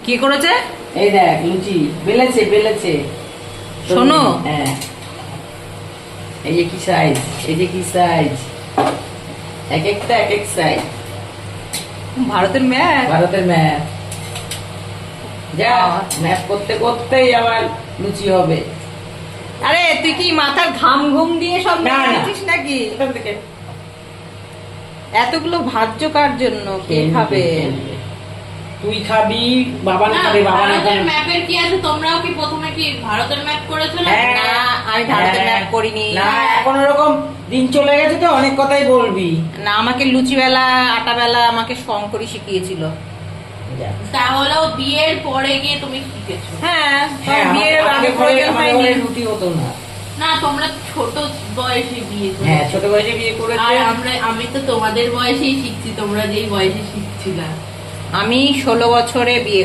কি করেছে? এই দেখ লুচি বেলেছে বেলেছে। শোনো, হ্যাঁ এই যে কি সাইজ, এই যে কি সাইজ, এক একটা এক এক সাইজ। ভারতের ম্যাপ। ভারতের ম্যাপ। যা ম্যাপ করতে করতেই আবার লুচি হবে। আরে তুই কি মাথার ঘাম ঘুম দিয়ে সব না, না। নিয়েছিস নাকি? এখান থেকে এতগুলো ভাজ্য কার জন্য? কে খেয়ে খাবে? নিবি। তুই খাবি, বাবা না না, খাবে, বাবা না ভারতের খাবে। ম্যাপের কি আছে? তোমরাও কি প্রথমে কি ভারতের ম্যাপ করেছো না? হ্যাঁ। না, আমি ভারতের হ্যাঁ। ম্যাপ করিনি। না, এখন ওরকম দিন চলে গেছে তো অনেক কথাই বলবি। না, আমাকে লুচি বেলা আটা বেলা আমাকে শঙ্করই শিখিয়েছিল। যা। তাহলেও বিয়ের পরে গিয়ে তুমি শিখেছো। হ্যাঁ, হ্যাঁ, বিয়ের আগে আমাদের ঘরে প্রয়োজন আমাদের হয়নি। ঘরে রুটি হতো না। না, তোমরা ছোট বয়সে বিয়ে হ্যাঁ, করেছো। ছোট বয়সে বিয়ে করেছে। আর আমি তো তোমাদের বয়সেই শিখছি, তোমরা যেই বয়সে শিখছিলা। আমি 16 বছরে বিয়ে